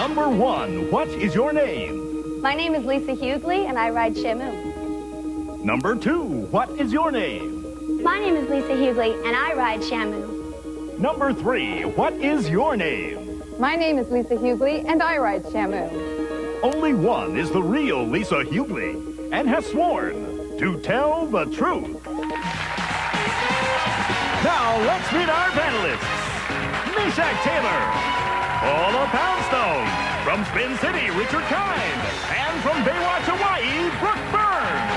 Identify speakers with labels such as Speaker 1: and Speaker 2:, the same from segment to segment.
Speaker 1: Number 1, what is your name?
Speaker 2: My name is Lisa Hugueley, and I ride Shamu.
Speaker 1: Number 2, what is your name?
Speaker 2: My name is Lisa Hugueley, and I ride Shamu.
Speaker 1: Number 3, what is your name?
Speaker 3: My name is Lisa Hugueley, and I ride Shamu.
Speaker 1: Only one is the real Lisa Hugueley and has sworn to tell the truth. Now, let's meet our panelists. Meshack Taylor, Paula Poundstone, from Spin City, Richard Kind, and from Baywatch, Hawaii, Brooke Burns.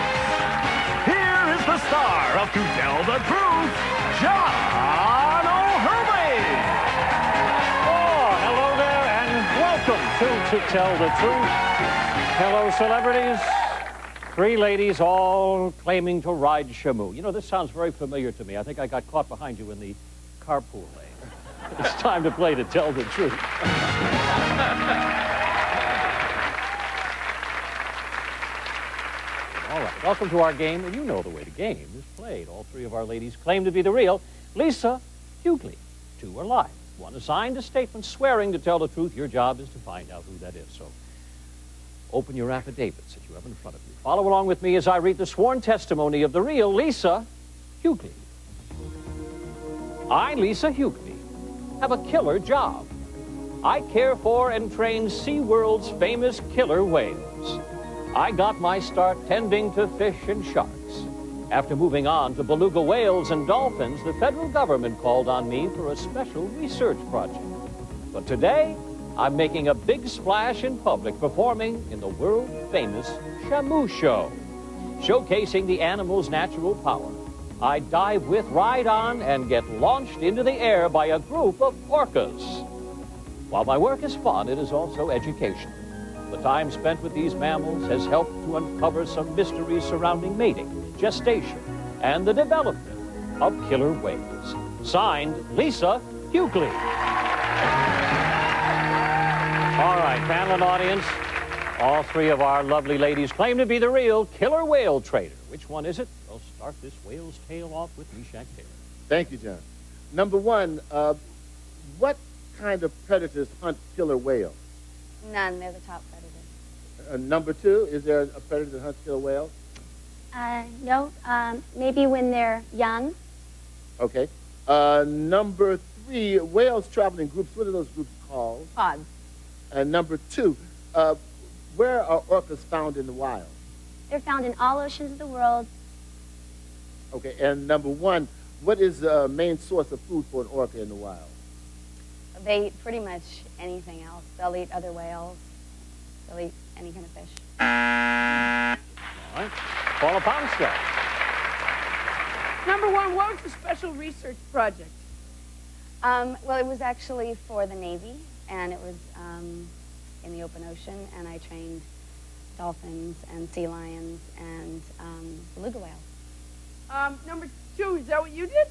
Speaker 1: Here is the star of To Tell the Truth, John O'Hurley.
Speaker 4: Oh, hello there, and welcome to Tell the Truth. Hello, celebrities. 3 ladies all claiming to ride Shamu. You know, this sounds very familiar to me. I think I got caught behind you in the carpool lane. It's time to play To Tell the Truth. All right, welcome to our game, and you know the way the game is played. All 3 of our ladies claim to be the real Lisa Hugueley. 2 are live. 1 assigned a statement swearing to tell the truth. Your job is to find out who that is. So open your affidavits that you have in front of you. Follow along with me as I read the sworn testimony of the real Lisa Hugueley. I, Lisa Hugueley, have a killer job. I care for and train SeaWorld's famous killer whales. I got my start tending to fish and sharks. After moving on to beluga whales and dolphins, the federal government called on me for a special research project. But today, I'm making a big splash in public, performing in the world-famous Shamu Show, showcasing the animal's natural power. I dive with, ride on, and get launched into the air by a group of orcas. While my work is fun, it is also educational. The time spent with these mammals has helped to uncover some mysteries surrounding mating, gestation, and the development of killer whales. Signed, Lisa Hugueley. All right, panel and audience, all 3 of our lovely ladies claim to be the real killer whale trader. Which one is it? We'll start this whale's tail off with Meshack Taylor.
Speaker 5: Thank you, John. Number 1, what kind of predators hunt killer whales?
Speaker 2: None. They're the top predator.
Speaker 5: Number 2, is there a predator that hunts killer whales?
Speaker 2: No. Maybe when they're young.
Speaker 5: Okay. Number 3, whales travel in groups. What are those groups called?
Speaker 3: Pods.
Speaker 5: And number 2, where are orcas found in the wild?
Speaker 2: They're found in all oceans of the world.
Speaker 5: Okay. And number 1, what is the main source of food for an orca in the wild?
Speaker 2: They eat pretty much anything else. They'll eat other whales. They'll eat any kind of fish.
Speaker 4: All right. Paula Poundstone.
Speaker 6: Number 1, what was the special research project?
Speaker 2: Well, it was actually for the Navy, and it was in the open ocean, and I trained dolphins and sea lions and beluga whales.
Speaker 6: Number 2, is that what you did?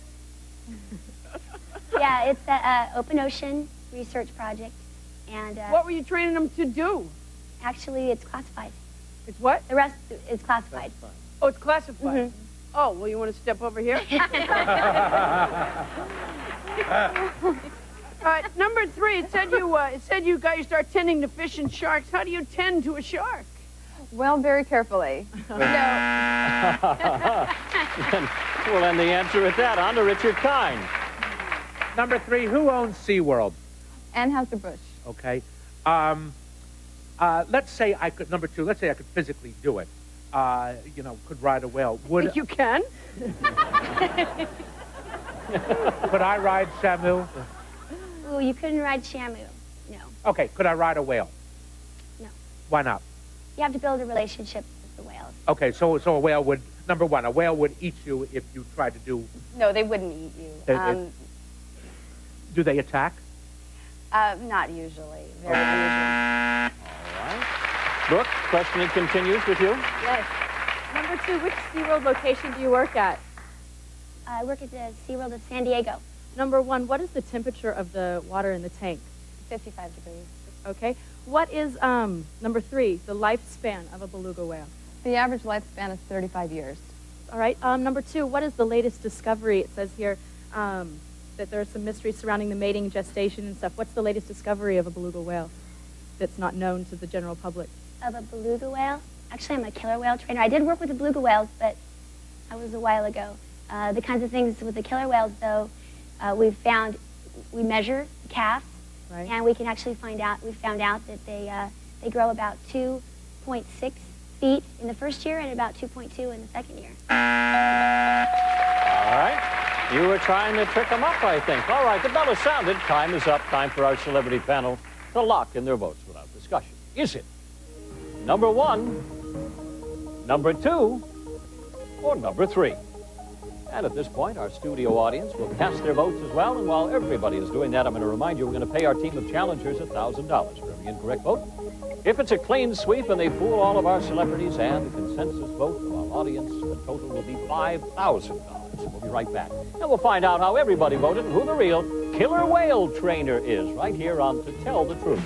Speaker 2: Yeah, it's an open ocean research project, and
Speaker 6: What were you training them to do?
Speaker 2: actually it's classified.
Speaker 6: It's what?
Speaker 2: The rest is classified.
Speaker 6: Oh, it's classified.
Speaker 2: Mm-hmm.
Speaker 6: Oh, well, you want to step over here? Number 3, it said you got you start tending to fish and sharks. How do you tend to a shark?
Speaker 3: Well, very carefully.
Speaker 4: We'll end the answer at that. On to Richard Kind.
Speaker 7: Number 3, who owns SeaWorld?
Speaker 3: Anheuser-Busch.
Speaker 7: Okay. Let's say I could, number 2, let's say I could physically do it. Could ride a whale.
Speaker 6: Think you can?
Speaker 7: Could I ride Shamu?
Speaker 2: Ooh, you couldn't ride Shamu. No.
Speaker 7: Okay, could I ride a whale?
Speaker 2: No.
Speaker 7: Why not?
Speaker 2: You have to build a relationship with the whales.
Speaker 7: Okay, so a whale would, number 1, a whale would eat you if you tried to do...
Speaker 3: No, they wouldn't eat you.
Speaker 7: Do they attack?
Speaker 2: Not usually. Very unusual.
Speaker 4: All right. Brooke, questioning continues with you.
Speaker 8: Yes. Number 2, which SeaWorld location do you work at?
Speaker 2: I work at the SeaWorld of San Diego.
Speaker 8: Number 1, what is the temperature of the water in the tank?
Speaker 2: 55 degrees.
Speaker 8: Okay. What is, number 3, the lifespan of a beluga whale?
Speaker 3: The average lifespan is 35 years.
Speaker 8: All right. Number 2, what is the latest discovery? It says here that there are some mysteries surrounding the mating, gestation, and stuff. What's the latest discovery of a beluga whale? that's not known to the general public?
Speaker 2: Of a beluga whale? Actually, I'm a killer whale trainer. I did work with the beluga whales, but that was a while ago. The kinds of things with the killer whales, though, we measure calves,
Speaker 8: Right.
Speaker 2: and we can actually we found out that they grow about 2.6 feet in the first year and about 2.2 in the second year.
Speaker 4: All right. You were trying to trick them up, I think. All right, the bell has sounded. Time is up. Time for our celebrity panel to lock in their votes without discussion. Is it number 1, number 2, or number 3? And at this point, our studio audience will cast their votes as well. And while everybody is doing that, I'm going to remind you we're going to pay our team of challengers $1,000 for every incorrect vote. If it's a clean sweep and they fool all of our celebrities and the consensus vote of our audience, the total will be $5,000. We'll be right back. And we'll find out how everybody voted and who the real killer whale trainer is right here on To Tell the Truth.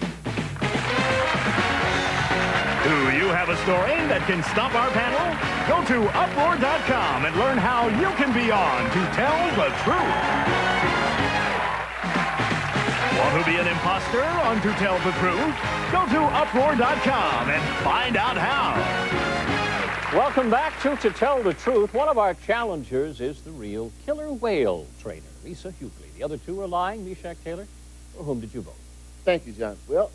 Speaker 1: Do you have a story that can stump our panel? Go to uproar.com and learn how you can be on To Tell the Truth. Want to be an imposter on To Tell the Truth? Go to uproar.com and find out how.
Speaker 4: Welcome back to Tell the Truth. One of our challengers is the real killer whale trainer, Lisa Hugueley. The other two are lying. Meshack Taylor, for whom did you vote?
Speaker 5: Thank you, John. Well,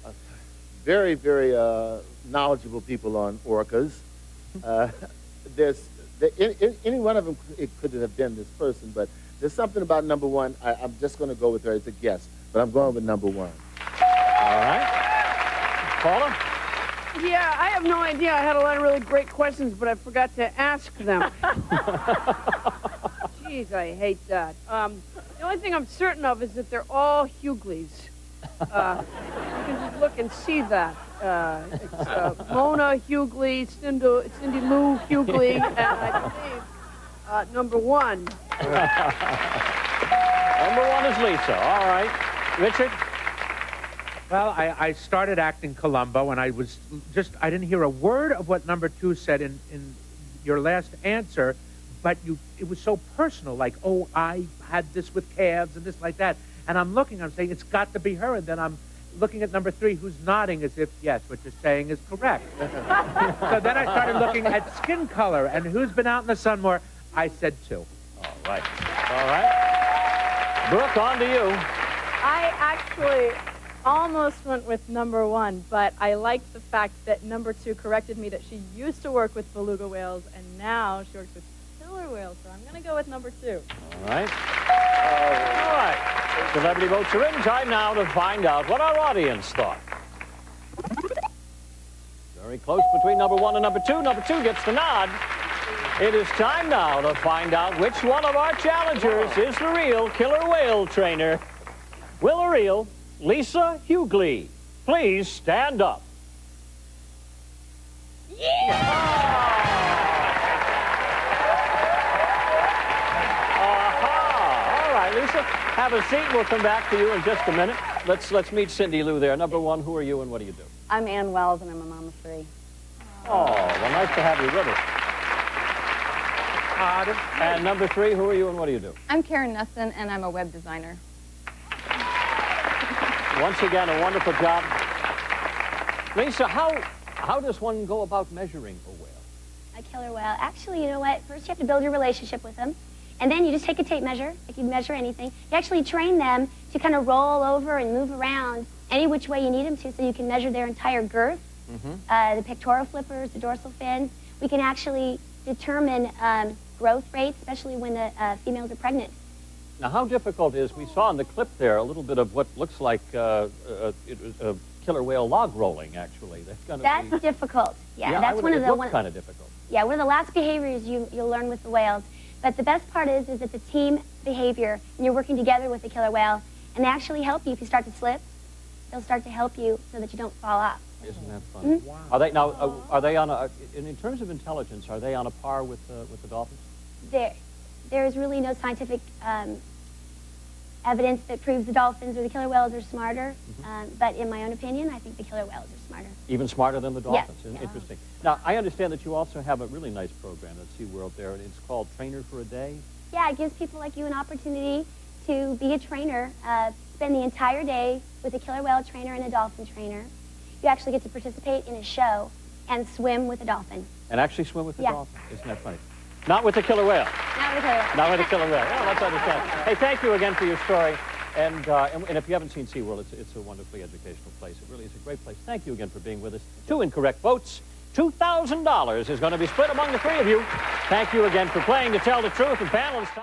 Speaker 5: very, very knowledgeable people on orcas. Any one of them, it could have been this person, but there's something about number 1. I'm just going to go with her as a guess, but I'm going with number 1.
Speaker 4: All right. Paula?
Speaker 6: Yeah, I have no idea. I had a lot of really great questions, but I forgot to ask them. Jeez, I hate that. The only thing I'm certain of is that they're all Hugleys. You can just look and see that. It's Mona Hugueley, Cindy Lou Hugueley, and I believe number 1.
Speaker 4: Number 1 is Lisa. All right. Richard?
Speaker 7: Well, I started acting Columbo, and I didn't hear a word of what number 2 said in your last answer, but it was so personal, like, oh, I had this with calves and this like that. And I'm saying, it's got to be her, and then I'm looking at number 3, who's nodding as if, yes, what you're saying is correct. So then I started looking at skin color, and who's been out in the sun more? I said 2.
Speaker 4: All right. All right. Brooke, on to you.
Speaker 8: I actually almost went with number 1, but I liked the fact that number 2 corrected me that she used to work with beluga whales, and now she works with killer whales, so I'm going to go with number 2.
Speaker 4: All right. All right. Celebrity votes are in. Time now to find out what our audience thought. Very close between number 1 and number 2. Number 2 gets the nod. It is time now to find out which one of our challengers is the real killer whale trainer. Will the real Lisa Hugueley please stand up? Lisa, have a seat. We'll come back to you in just a minute. Let's meet Cindy Lou there. Number 1, who are you and what do you do?
Speaker 2: I'm Ann Wells, and I'm a mom of 3.
Speaker 4: Oh, well, nice to have you with us. And number 3, who are you and what do you do?
Speaker 3: I'm Karen Nesson, and I'm a web designer.
Speaker 4: Once again, a wonderful job. Lisa, how does one go about measuring a whale?
Speaker 2: A killer whale. Actually, you know what? First, you have to build your relationship with them. And then you just take a tape measure, like you measure anything. You actually train them to kind of roll over and move around any which way you need them to, so you can measure their entire girth, the pectoral flippers, the dorsal fins. We can actually determine growth rates, especially when the females are pregnant.
Speaker 4: Now, how difficult is, we saw in the clip there a little bit of what looks like a killer whale log rolling, actually.
Speaker 2: That's difficult. Yeah, that's one of the
Speaker 4: kind of difficult.
Speaker 2: Yeah, one of the last behaviors you'll learn with the whales. But the best part is that the team behavior, and you're working together with the killer whale, and they actually help you if you start to slip. They'll start to help you so that you don't fall off.
Speaker 4: Isn't that fun? Wow. Are they now? Are they on a? In terms of intelligence, are they on a par with the dolphins?
Speaker 2: There is really no scientific evidence that proves the dolphins or the killer whales are smarter. But in my own opinion, I think the killer whales are smarter.
Speaker 4: Even smarter than the dolphins?
Speaker 2: Yes.
Speaker 4: Interesting. Now, I understand that you also have a really nice program at SeaWorld there, and it's called Trainer for a Day.
Speaker 2: Yeah, it gives people like you an opportunity to be a trainer, spend the entire day with a killer whale trainer and a dolphin trainer.
Speaker 9: you actually get to participate in a show and swim with a dolphin.
Speaker 4: And actually swim with the
Speaker 9: Yeah.
Speaker 4: dolphin. Isn't that funny? Not with the killer whale.
Speaker 9: Not with a killer whale.
Speaker 4: Not with a killer whale. Well, let's understand. Hey, thank you again for your story. And if you haven't seen SeaWorld, it's a wonderfully educational place. It really is a great place. Thank you again for being with us. 2 incorrect votes. $2,000 is going to be split among the 3 of you. Thank you again for playing To Tell the Truth. And panelists.